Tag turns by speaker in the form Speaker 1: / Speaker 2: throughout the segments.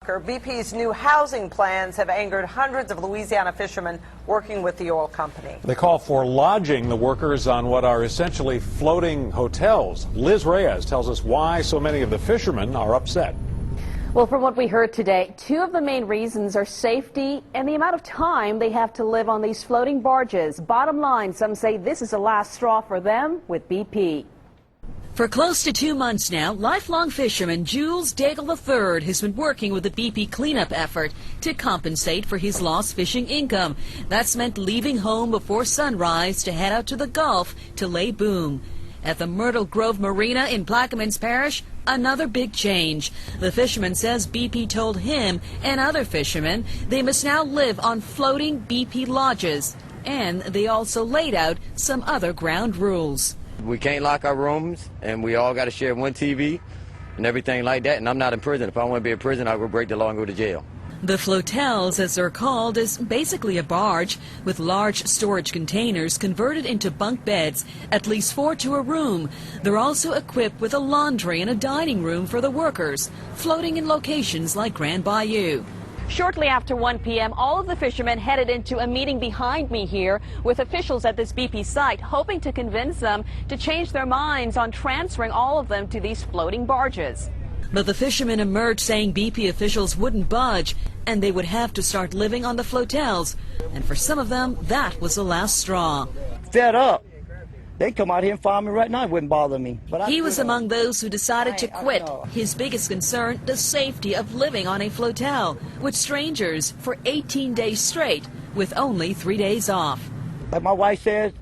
Speaker 1: BP's new housing plans have angered hundreds of Louisiana fishermen working with the oil company.
Speaker 2: They call for lodging the workers on what are essentially floating hotels. Liz Reyes tells us why so many of the fishermen are upset.
Speaker 3: Well, from what we heard today, two of the main reasons are safety and the amount of time they have to live on these floating barges. Bottom line, some say this is the last straw for them with BP.
Speaker 4: For close to 2 months now, lifelong fisherman Jules Daigle III has been working with the BP cleanup effort to compensate for his lost fishing income. That's meant leaving home before sunrise to head out to the Gulf to lay boom. At the Myrtle Grove Marina in Plaquemines Parish, another big change. The fisherman says BP told him and other fishermen they must now live on floating BP lodges. And they also laid out some other ground rules.
Speaker 5: We can't lock our rooms, and we all got to share one TV and everything like that, and I'm not in prison. If I want to be in prison, I will break the law and go to jail.
Speaker 4: The flotels, as they're called, is basically a barge with large storage containers converted into bunk beds, at least 4 to a room. They're also equipped with a laundry and a dining room for the workers, floating in locations like Grand Bayou.
Speaker 3: Shortly after 1 p.m., all of the fishermen headed into a meeting behind me here with officials at this BP site, hoping to convince them to change their minds on transferring all of them to these floating barges.
Speaker 4: But the fishermen emerged saying BP officials wouldn't budge, and they would have to start living on the flotels. And for some of them, that was the last straw.
Speaker 6: Fed up. They come out here and fire me right now. It wouldn't bother me. But
Speaker 4: he was among those who decided to quit. His biggest concern, the safety of living on a flotel with strangers for 18 days straight with only 3 days off.
Speaker 6: Like my wife says,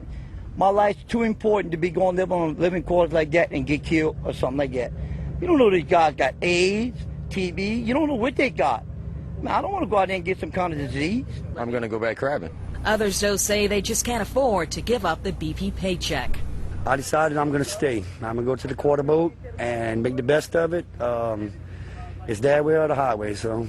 Speaker 6: my life's too important to be going to live on living quarters like that and get killed or something like that. You don't know these guys got AIDS, TB. You don't know what they got. Man, I don't want to go out there and get some kind of disease.
Speaker 5: I'm going to go back crabbing.
Speaker 4: Others, though, say they just can't afford to give up the BP paycheck.
Speaker 7: I decided I'm going to stay. I'm going to go to the quarter boat and make the best of it. It's that way or the highway, so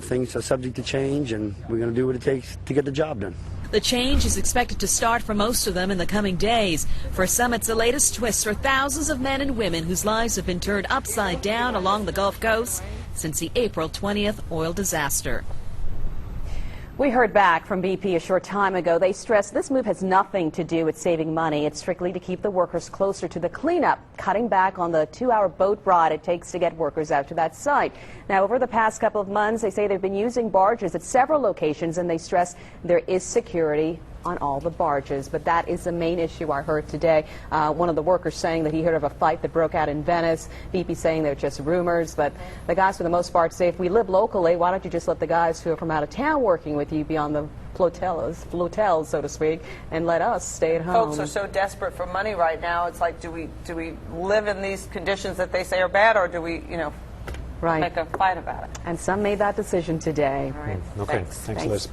Speaker 7: things are subject to change, and we're going to do what it takes to get the job done.
Speaker 4: The change is expected to start for most of them in the coming days. For some, it's the latest twist for thousands of men and women whose lives have been turned upside down along the Gulf Coast since the April 20th oil disaster.
Speaker 3: We heard back from BP a short time ago. They stressed this move has nothing to do with saving money. It's strictly to keep the workers closer to the cleanup, cutting back on the 2-hour boat ride it takes to get workers out to that site. Now, over the past couple of months, they say they've been using barges at several locations, and they stress there is security on all the barges. But that is the main issue I heard today. One of the workers saying that he heard of a fight that broke out in Venice. BP saying they're just rumors. But the guys, for the most part, say if we live locally, why don't you just let the guys who are from out of town working with you be on the flotels, so to speak, and let us stay at home.
Speaker 1: Folks are so desperate for money right now. It's like, do we live in these conditions that they say are bad, or do we,
Speaker 3: right,
Speaker 1: make a fight about it?
Speaker 3: And some made that decision today.
Speaker 1: All right.
Speaker 2: Okay, thanks, Liz.